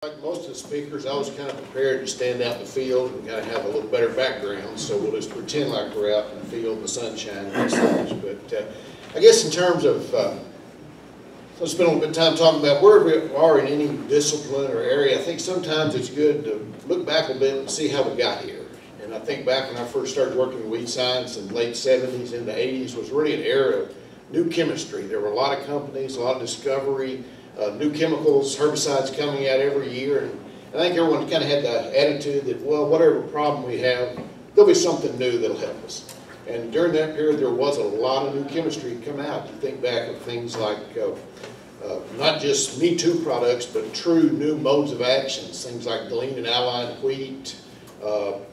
Like most of the speakers, I was kind of prepared to stand out in the field and kind of have a little better background, so we'll just pretend like we're out in the field in the sunshine and such. But I guess in terms of, let's spend a little bit of time talking about where we are in any discipline or area. I think sometimes it's good to look back a bit and see how we got here. And I think back when I first started working in weed science in the late 70s into 80s was really an era of new chemistry. There were a lot of companies, a lot of discovery, new chemicals, herbicides coming out every year, and I think everyone kind of had the attitude that, well, whatever problem we have, there'll be something new that'll help us. And during that period, there was a lot of new chemistry come out. You think back of things like not just Me Too products, but true new modes of actions, things like Glean and Allied wheat,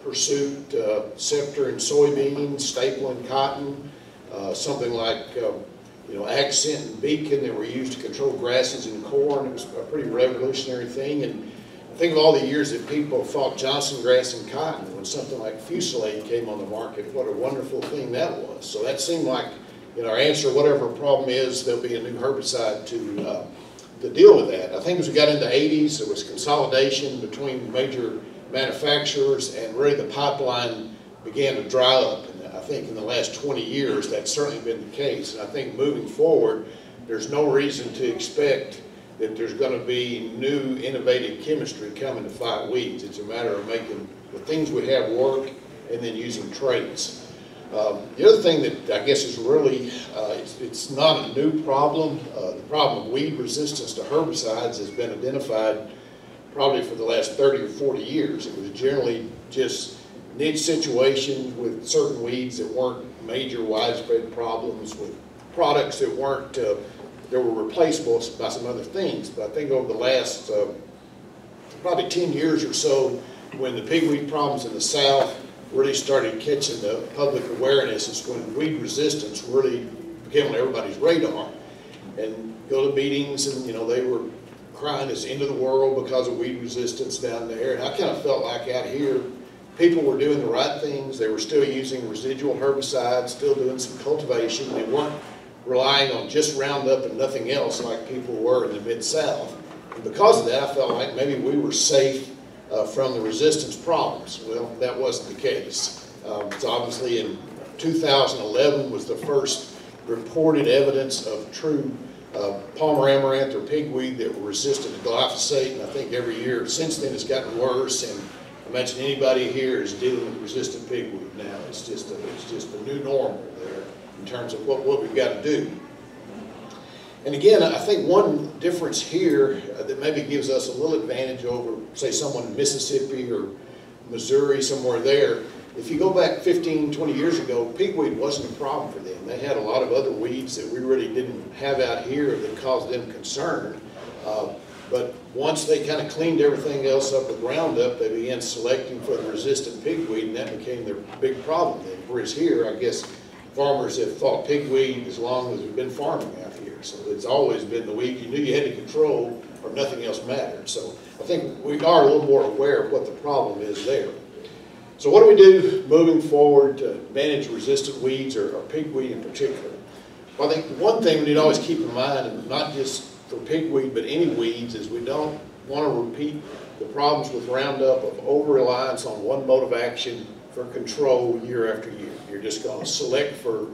Pursuit, Scepter and soybeans, Staple and cotton, something like Accent and Beacon that were used to control grasses and corn. It was a pretty revolutionary thing. And think of all the years that people fought Johnson grass and cotton when something like Fusilade came on the market. What a wonderful thing that was. So that seemed like our answer, whatever problem is, there'll be a new herbicide to deal with that. I think as we got into the 80s, there was consolidation between major manufacturers, and really the pipeline began to dry up. I think in the last 20 years, that's certainly been the case. And I think moving forward, there's no reason to expect that there's going to be new innovative chemistry coming to fight weeds. It's a matter of making the things we have work and then using traits. The other thing that I guess is really, it's not a new problem. The problem of weed resistance to herbicides has been identified probably for the last 30 or 40 years. It was generally just niche situations with certain weeds that weren't major widespread problems, with products that weren't, that were replaceable by some other things. But I think over the last probably 10 years or so, when the pigweed problems in the South really started catching the public awareness, is when weed resistance really became on everybody's radar. And go to meetings and they were crying it's the end of the world because of weed resistance down there. And I kind of felt like out here, people were doing the right things. They were still using residual herbicides, still doing some cultivation. They weren't relying on just Roundup and nothing else like people were in the Mid-South. And because of that, I felt like maybe we were safe from the resistance problems. Well, that wasn't the case. It's obviously in 2011 was the first reported evidence of true Palmer amaranth or pigweed that were resistant to glyphosate. And I think every year since then it's gotten worse. And I imagine anybody here is dealing with resistant pigweed now. It's just a new normal there in terms of what we've got to do. And again, I think one difference here that maybe gives us a little advantage over, say, someone in Mississippi or Missouri, somewhere there. If you go back 15, 20 years ago, pigweed wasn't a problem for them. They had a lot of other weeds that we really didn't have out here that caused them concern. But once they kind of cleaned everything else up with Roundup, they began selecting for the resistant pigweed, and that became their big problem then. Whereas here, I guess, farmers have fought pigweed as long as we've been farming out here. So it's always been the weed you knew you had to control or nothing else mattered. So I think we are a little more aware of what the problem is there. So what do we do moving forward to manage resistant weeds or pigweed in particular? Well, I think one thing we need to always keep in mind, and not just for pigweed but any weeds, is we don't want to repeat the problems with Roundup of over-reliance on one mode of action for control year after year. You're just going to select for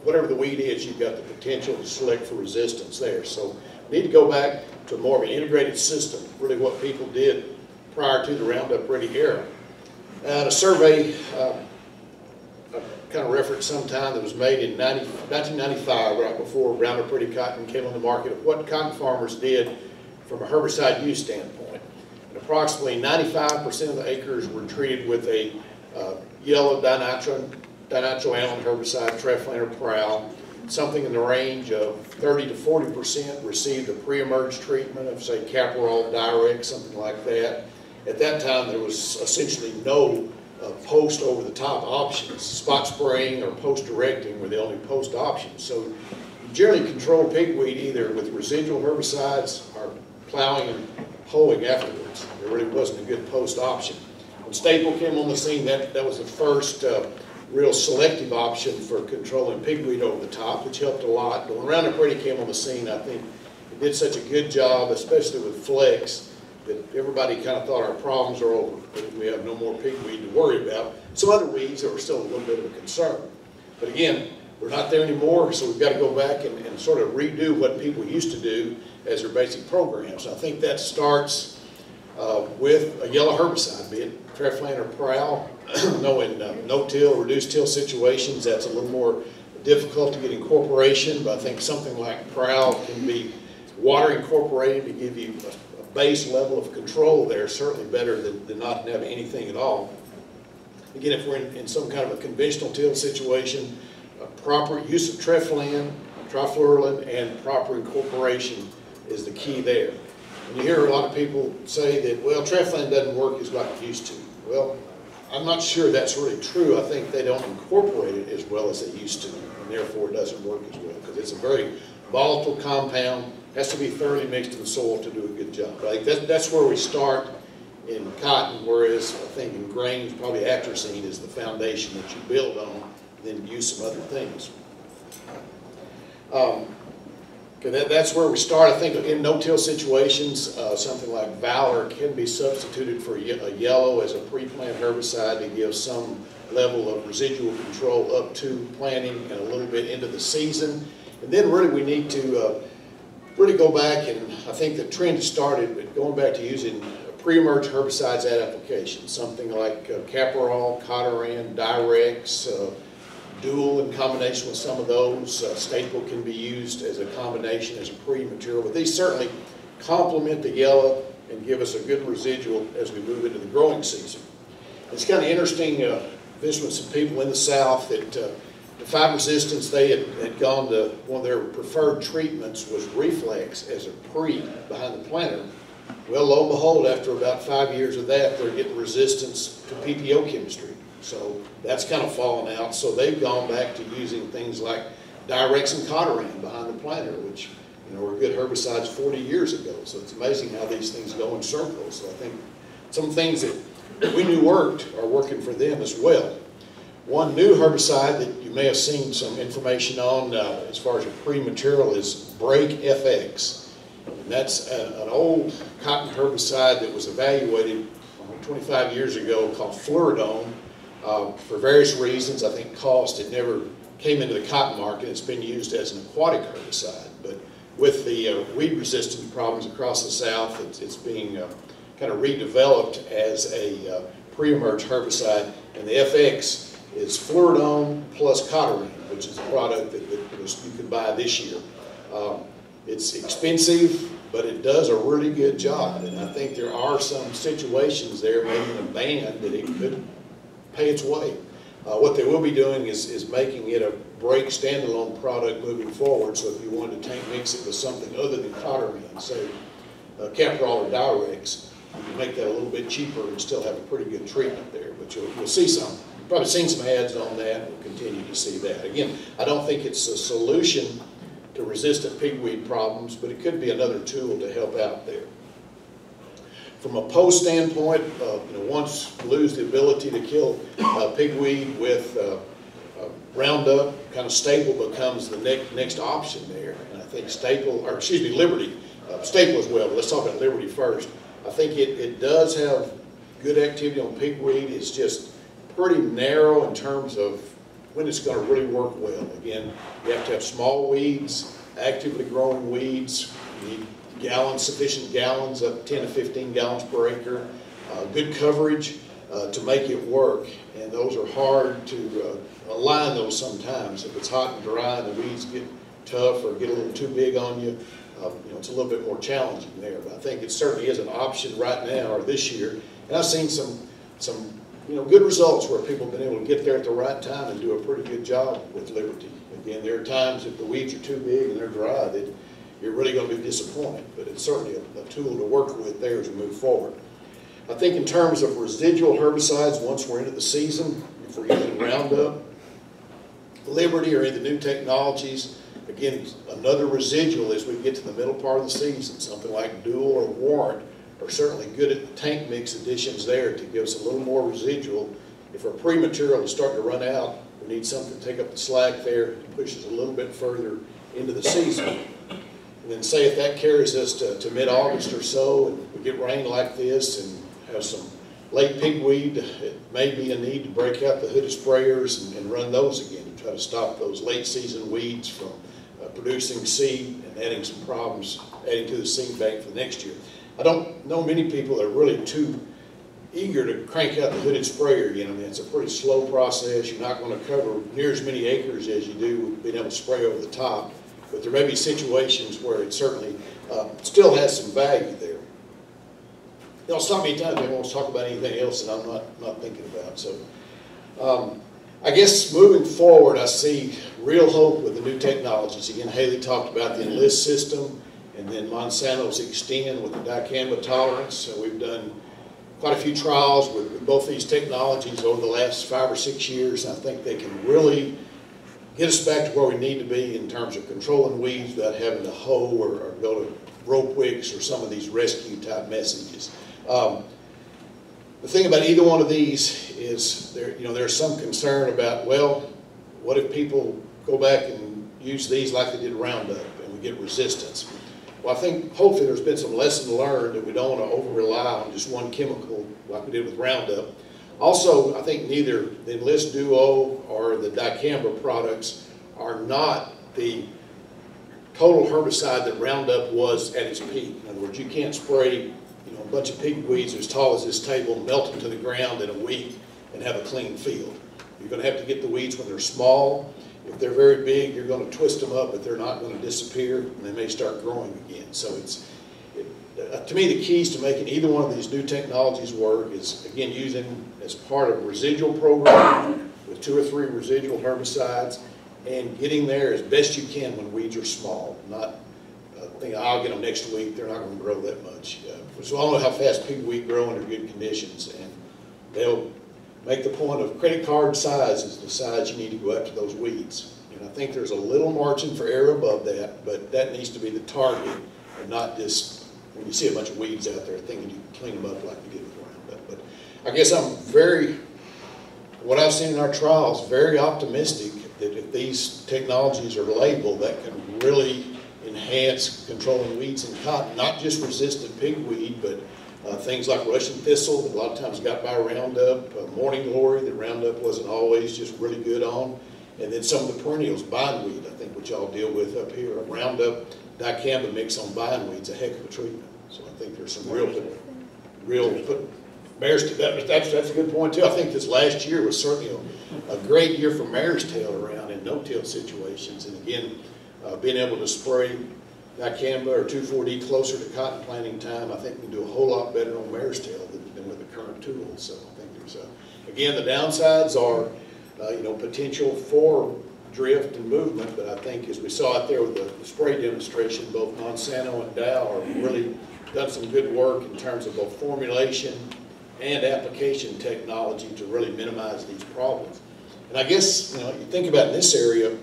whatever the weed is, you've got the potential to select for resistance there. So we need to go back to more of an integrated system, really what people did prior to the Roundup Ready era. And a survey, I kind of referenced sometime that was made in 1995, right before Roundup Ready cotton came on the market, of what cotton farmers did from a herbicide use standpoint. And approximately 95% of the acres were treated with a yellow dinitroalan herbicide, Treflan or Prowl. Something in the range of 30 to 40% received a pre-emerge treatment of, say, Caparol, Direct, something like that. At that time, there was essentially no post over-the-top options. Spot spraying or post-directing were the only post options. So you generally control pigweed either with residual herbicides or plowing and hoeing afterwards. There really wasn't a good post option. When Staple came on the scene, that was the first real selective option for controlling pigweed over the top, which helped a lot. But when Roundup Ready came on the scene, I think it did such a good job, especially with Flex, that everybody kind of thought our problems are over. We have no more pigweed to worry about. Some other weeds that were still a little bit of a concern. But again, we're not there anymore, so we've got to go back and sort of redo what people used to do as their basic programs. I think that starts with a yellow herbicide, be it Treflan or Prowl. Knowing no-till, reduced-till situations, that's a little more difficult to get incorporation, but I think something like Prowl can be water incorporated to give you a base level of control there, certainly better than not to have anything at all. Again, if we're in some kind of a conventional till situation, proper use of Treflan, trifluralin, and proper incorporation is the key there. And you hear a lot of people say that, well, Treflan doesn't work as like it used to. Well, I'm not sure that's really true. I think they don't incorporate it as well as they used to, and therefore it doesn't work as well, because it's a very volatile compound, has to be thoroughly mixed in the soil to do a good job. Right? That's where we start in cotton, whereas I think in grains, probably atrazine is the foundation that you build on, then use some other things. That's where we start. I think in no-till situations, something like Valor can be substituted for a yellow as a pre-plant herbicide to give some level of residual control up to planting and a little bit into the season. And then really we need to really go back, and I think the trend has started, but going back to using pre-emerge herbicides at application, something like Caparol, Cotoran, Direx, Dual in combination with some of those. Staple can be used as a combination as a pre-material, but these certainly complement the yellow and give us a good residual as we move into the growing season. It's kind of interesting, visiting with some people in the South, that the fiber resistance, they had gone to one of their preferred treatments was Reflex as a pre behind the planter. Well, lo and behold, after about 5 years of that, they're getting resistance to PPO chemistry. So that's kind of fallen out. So they've gone back to using things like Direx and Cotoran behind the planter, which were good herbicides 40 years ago. So it's amazing how these things go in circles. So I think some things that we knew worked are working for them as well. One new herbicide that you may have seen some information on as far as a pre-material is Break FX. And that's an old cotton herbicide that was evaluated 25 years ago called Fluridone. For various reasons, I think cost, it never came into the cotton market. It's been used as an aquatic herbicide. But with the weed resistance problems across the South, it's being kind of redeveloped as a pre-emerge herbicide. And the FX is Fluridone plus Cotoran, which is a product that you can buy this year. It's expensive, but it does a really good job. And I think there are some situations there, maybe in a band, that it could pay its way. What they will be doing is making it a break standalone product moving forward. So if you wanted to tank mix it with something other than Cotoran, say Caparol or Direx, you can make that a little bit cheaper and still have a pretty good treatment there. But you'll see some. You've probably seen some ads on that. We'll continue to see that. Again, I don't think it's a solution to resistant pigweed problems, but it could be another tool to help out there. From a post standpoint, once you lose the ability to kill pigweed with Roundup, kind of Staple becomes the next option there. And I think Liberty, Staple as well, but let's talk about Liberty first. I think it does have good activity on pigweed. It's just pretty narrow in terms of when it's going to really work well. Again, you have to have small weeds, actively growing weeds. You need sufficient gallons, up 10 to 15 gallons per acre, good coverage to make it work. And those are hard to align those sometimes. If it's hot and dry and the weeds get tough or get a little too big on you, it's a little bit more challenging there. But I think it certainly is an option right now or this year. And I've seen some good results where people have been able to get there at the right time and do a pretty good job with Liberty. Again, there are times if the weeds are too big and they're dry that you're really going to be disappointed, but it's certainly a tool to work with there as we move forward. I think in terms of residual herbicides, once we're into the season, if we're using Roundup, Liberty, or any of the new technologies, again, another residual as we get to the middle part of the season, something like Dual or Warrant are certainly good at the tank mix additions there to give us a little more residual. If our pre-material is starting to run out, we need something to take up the slack there to push us a little bit further into the season. And then say if that carries us to mid-August or so, and we get rain like this and have some late pigweed, it may be a need to break out the hooded sprayers and run those again to try to stop those late season weeds from producing seed and adding some problems, adding to the seed bank for next year. I don't know many people that are really too eager to crank out the hooded sprayer again. I mean, it's a pretty slow process. You're not going to cover near as many acres as you do being able to spray over the top, but there may be situations where it certainly still has some value there. You know, so many times they want to talk about anything else that I'm not thinking about. So I guess moving forward, I see real hope with the new technologies. Again, Haley talked about the Enlist system, and then Monsanto's Extend with the dicamba tolerance. So we've done quite a few trials with both these technologies over the last 5 or 6 years. And I think they can really get us back to where we need to be in terms of controlling weeds without having to hoe or go to rope wicks or some of these rescue type messages. The thing about either one of these is there's some concern about, well, what if people go back and use these like they did Roundup and we get resistance? Well, I think hopefully there's been some lesson learned that we don't want to over-rely on just one chemical like we did with Roundup. Also, I think neither the Enlist Duo or the dicamba products are not the total herbicide that Roundup was at its peak. In other words, you can't spray a bunch of pigweeds as tall as this table, melt them to the ground in a week and have a clean field. You're going to have to get the weeds when they're small. If they're very big, you're going to twist them up, but they're not going to disappear, and they may start growing again. So to me, the keys to making either one of these new technologies work is, again, using as part of a residual program with 2 or 3 residual herbicides and getting there as best you can when weeds are small. Not think I'll get them next week, they're not going to grow that much. So I don't know how fast pigweed grow under good conditions, and they'll make the point of credit card size is the size you need to go after those weeds. And I think there's a little margin for error above that, but that needs to be the target and not just when you see a bunch of weeds out there thinking you can clean them up like you did with Roundup. But I guess I'm what I've seen in our trials, very optimistic that if these technologies are labeled, that can really enhance controlling weeds in cotton, not just resistant pigweed, but things like Russian thistle that a lot of times got by Roundup, morning glory that Roundup wasn't always just really good on, and then some of the perennials, bindweed, I think what y'all deal with up here. A Roundup dicamba mix on bindweed's a heck of a treatment. So I think there's some mare's tail. That's a good point too. I think this last year was certainly a great year for mare's tail around in no-till situations, and again, being able to spray dicamba or 2,4-D closer to cotton planting time, I think we can do a whole lot better on mare's tail than with the current tools. So I think there's again, the downsides are potential for drift and movement, but I think as we saw out there with the spray demonstration, both Monsanto and Dow have really done some good work in terms of both formulation and application technology to really minimize these problems. And I guess you think about in this area,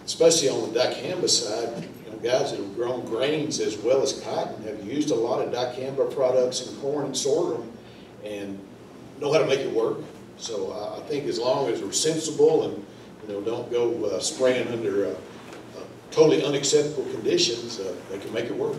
especially on the dicamba side, guys that have grown grains as well as cotton have used a lot of dicamba products in corn and sorghum and know how to make it work. So I think as long as we're sensible and don't go spraying under totally unacceptable conditions, they can make it work.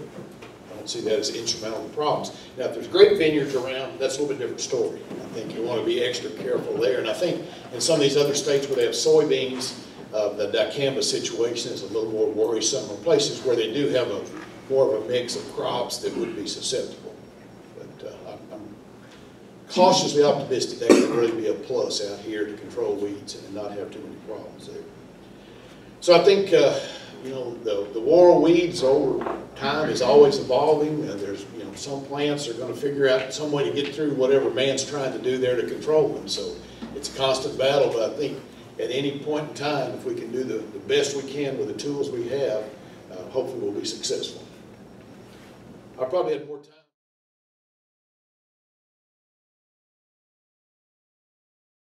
I don't see that as insurmountable problems. Now, if there's grape vineyards around, that's a little bit different story. I think you want to be extra careful there. And I think in some of these other states where they have soybeans, the dicamba situation is a little more worrisome in places where they do have more of a mix of crops that would be susceptible. But I'm cautiously optimistic that can really be a plus out here to control weeds and not have too many problems there. So I think the war on weeds over time is always evolving. There's some plants are going to figure out some way to get through whatever man's trying to do there to control them. So it's a constant battle, but I think at any point in time, if we can do the best we can with the tools we have, hopefully we'll be successful. I probably had more time.